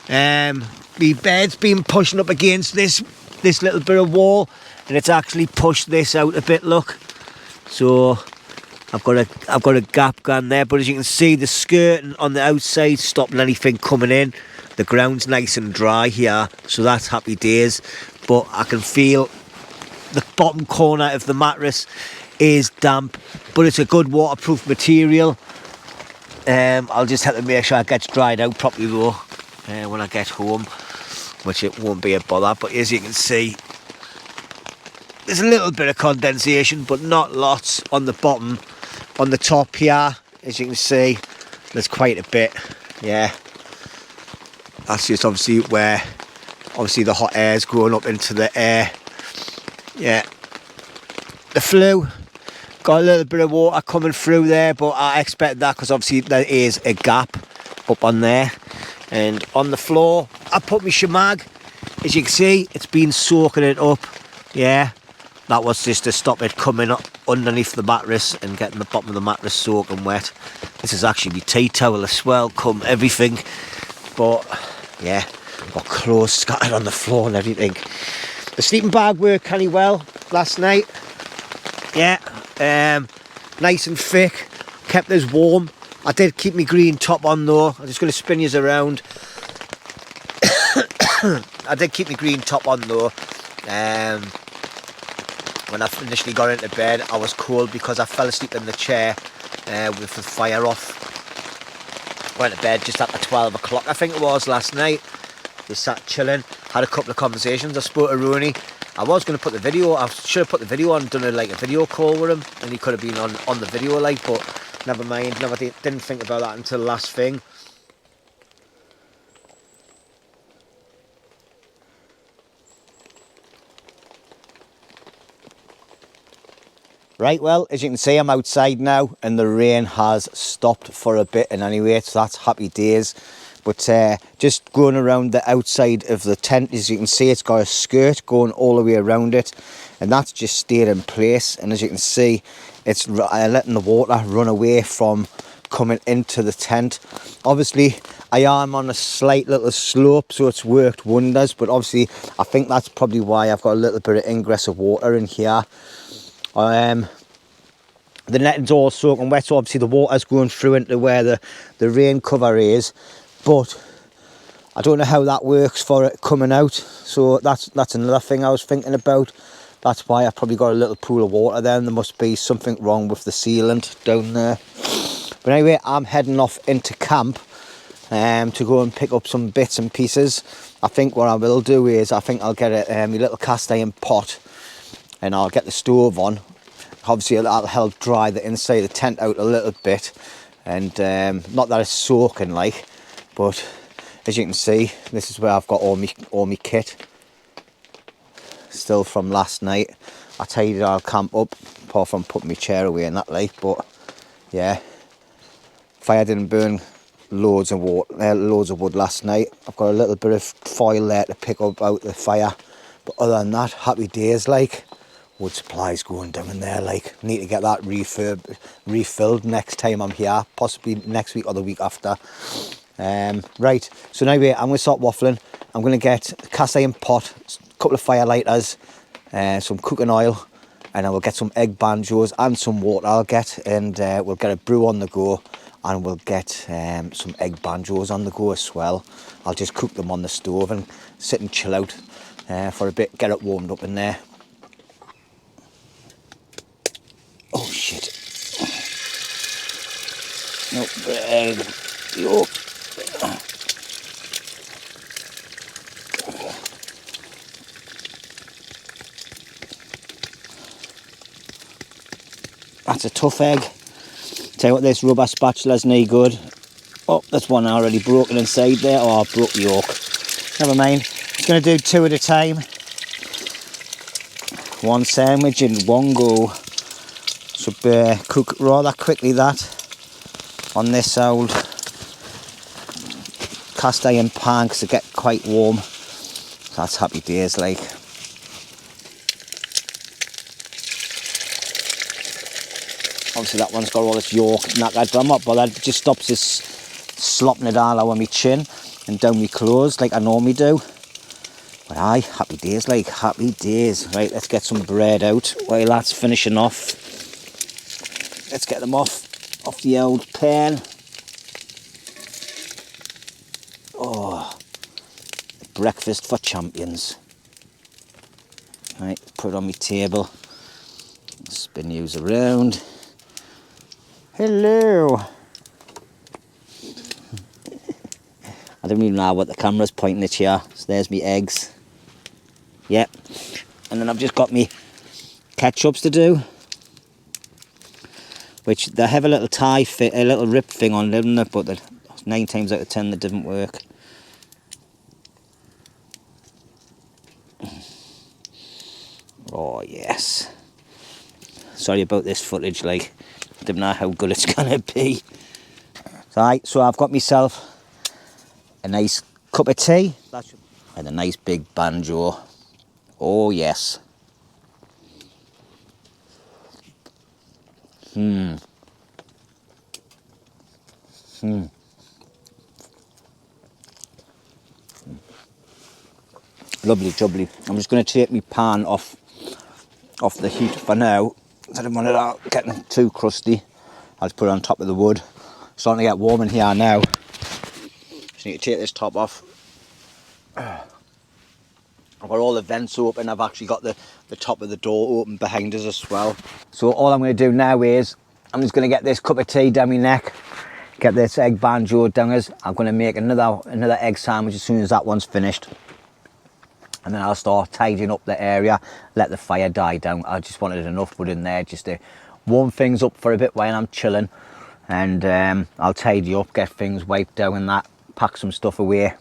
my bed's been pushing up against this little bit of wall, and it's actually pushed this out a bit, look. So I've got a gap gone there, but as you can see, the skirting on the outside stopping anything coming in. The ground's nice and dry here, so that's happy days. But I can feel the bottom corner of the mattress is damp, but it's a good waterproof material. I'll just have to make sure it gets dried out properly though when I get home, which it won't be a bother. But as you can see, there's a little bit of condensation, but not lots on the bottom. On the top here, as you can see, there's quite a bit. Yeah, that's just obviously where the hot air is going up into the air. Yeah, the flue got a little bit of water coming through there, but I expect that because obviously there is a gap up on there. And on the floor, I put my shemag. As you can see, it's been soaking it up. Yeah, that was just to stop it coming up underneath the mattress and getting the bottom of the mattress soaking wet. This is actually my tea towel as well, come everything. But yeah, got clothes scattered on the floor and everything. The sleeping bag worked kind of well last night. Yeah, nice and thick, kept us warm. I did keep my green top on though. I'm just going to spin you around. I did keep my green top on though. When I initially got into bed, I was cold because I fell asleep in the chair with the fire off. Went to bed just after 12 o'clock, I think it was, last night. We sat chilling, had a couple of conversations. I spoke to Roney. I was going to put the video, I should have put the video on, done a video call with him, and he could have been on the video but never mind, didn't think about that until the last thing. Right, well, as you can see, I'm outside now and the rain has stopped for a bit, and anyway, so that's happy days. But just going around the outside of the tent, as you can see, it's got a skirt going all the way around it, and that's just stayed in place. And as you can see, it's letting the water run away from coming into the tent. Obviously, I am on a slight little slope, so it's worked wonders, but obviously, I think that's probably why I've got a little bit of ingress of water in here. The netting's all soaking wet, so obviously the water's going through into where the rain cover is, but I don't know how that works for it coming out. So that's another thing I was thinking about. That's why I probably got a little pool of water there, and there must be something wrong with the sealant down there. But anyway, I'm heading off into camp to go and pick up some bits and pieces. I think what I will do is I think I'll get a little cast iron pot, and I'll get the stove on. Obviously that'll help dry the inside of the tent out a little bit, and not that it's soaking like, but as you can see, this is where I've got all my kit still from last night. I tidied our camp up apart from putting my chair away and that like, but yeah, fire didn't burn loads of wood last night. I've got a little bit of foil there to pick up out the fire, but other than that, happy days like. Wood supplies going down in there, like, need to get that refilled next time I'm here, possibly next week or the week after. Right, so anyway, I'm going to start waffling. I'm going to get a cast iron pot, a couple of fire lighters, some cooking oil, and I will get some egg banjos and some water I'll get, and we'll get a brew on the go, and we'll get some egg banjos on the go as well. I'll just cook them on the stove and sit and chill out for a bit, get it warmed up in there. Oh shit. Nope, yolk. That's a tough egg. Tell you what, this rubber spatula's no good. Oh, that's one already broken inside there. Oh, I broke the yolk. Never mind. Just going to do two at a time. one sandwich in one go. Should cook rather quickly that on this old cast iron pan because it get quite warm. So that's happy days like. Obviously that one's got all this yolk knackered, but I'm not bothered. It just stops this slopping it all over my chin and down my clothes like I normally do. But aye, happy days like, happy days. Right, let's get some bread out while that's finishing off. Let's get them off the old pan. Oh, breakfast for champions. Right, put it on my table. Spin yous around. Hello. I don't even know what the camera's pointing at here. So there's me eggs. Yep. And then I've just got me ketchups to do, which they have a little a little rip thing on them, but 9 times out of 10 they didn't work. Oh yes. Sorry about this footage, like, I don't know how good it's gonna be. Right, so I've got myself a nice cup of tea and a nice big banjo. Oh yes. Lovely jubbly. I'm just going to take my pan off the heat for now. I don't want it out getting too crusty. I'll just put it on top of the wood. It's starting to get warm in here now. Just need to take this top off. I've got all the vents open. I've actually got the top of the door open behind us as well. So all I'm going to do now is I'm just going to get this cup of tea down my neck, get this egg banjo down us. I'm going to make another egg sandwich as soon as that one's finished. And then I'll start tidying up the area, let the fire die down. I just wanted enough wood in there just to warm things up for a bit while I'm chilling. And I'll tidy up, get things wiped down and that, pack some stuff away.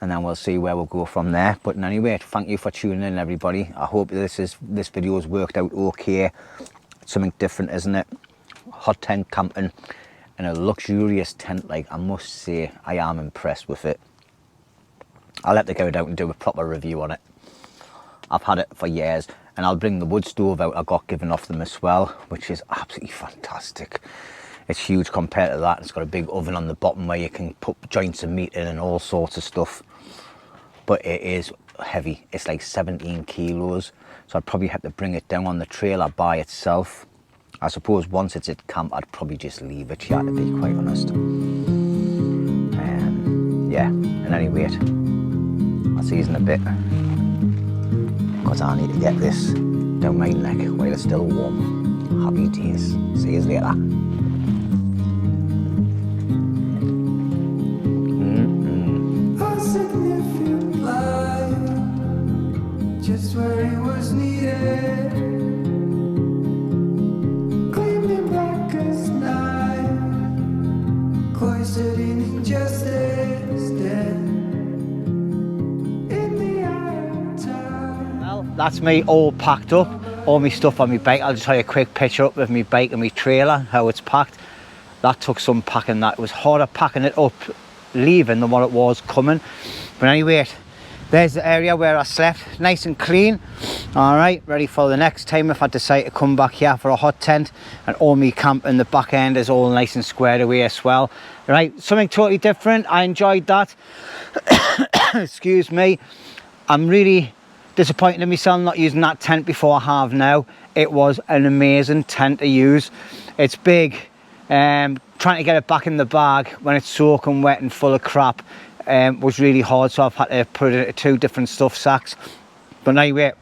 And then we'll see where we'll go from there. But anyway, thank you for tuning in, everybody. I hope this video has worked out okay. It's something different, isn't it? Hot tent camping in a luxurious tent, like, I must say, I am impressed with it. I'll have to go out and do a proper review on it. I've had it for years, and I'll bring the wood stove out I got given off them as well, which is absolutely fantastic. It's huge compared to that. It's got a big oven on the bottom where you can put joints of meat in and all sorts of stuff. But it is heavy. It's like 17 kilos. So I'd probably have to bring it down on the trailer by itself. I suppose once it's at camp, I'd probably just leave it here, to be quite honest. Yeah, and anyway, I'll see you in a bit. Because I need to get this down my neck while it's still warm. Happy days. See you later. Just where it was needed, gleaming black as night, cloistered in injustice, dead in the eye of time. Well, that's me all packed up, all my stuff on my bike. I'll just show you a quick picture up of my bike and my trailer, how it's packed. That took some packing. That was harder packing it up leaving than what it was coming. But anyway, there's the area where I slept, nice and clean. All right, ready for the next time if I decide to come back here for a hot tent. And all my camp in the back end is all nice and squared away as well. Right, something totally different. I enjoyed that. Excuse me. I'm really disappointed in myself not using that tent before I have now. It was an amazing tent to use. It's big. Trying to get it back in the bag when it's soaking wet and full of crap was really hard, so I've had to put it into 2 different stuff sacks. But anyway,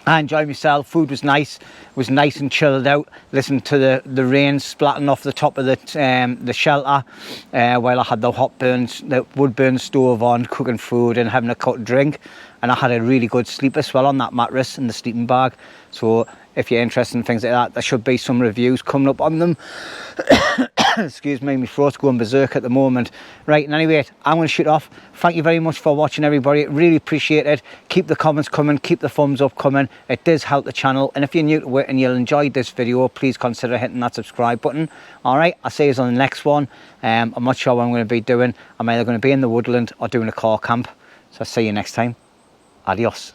I enjoyed myself. Food was nice. It was nice and chilled out. Listened to the rain splatting off the top of the shelter while I had the wood burn stove on, cooking food and having a cut drink. And I had a really good sleep as well on that mattress and the sleeping bag. So if you're interested in things like that, there should be some reviews coming up on them. excuse me, my throat's going berserk at the moment. Right, and anyway, I'm going to shoot off. Thank you very much for watching, everybody. Really appreciate it. Keep the comments coming, keep the thumbs up coming. It does help the channel, and if you're new to it and you enjoyed this video, please consider hitting that subscribe button. All right, I'll see you on the next one. I'm not sure what I'm going to be doing. I'm either going to be in the woodland or doing a car camp. So I'll see you next time. Adios.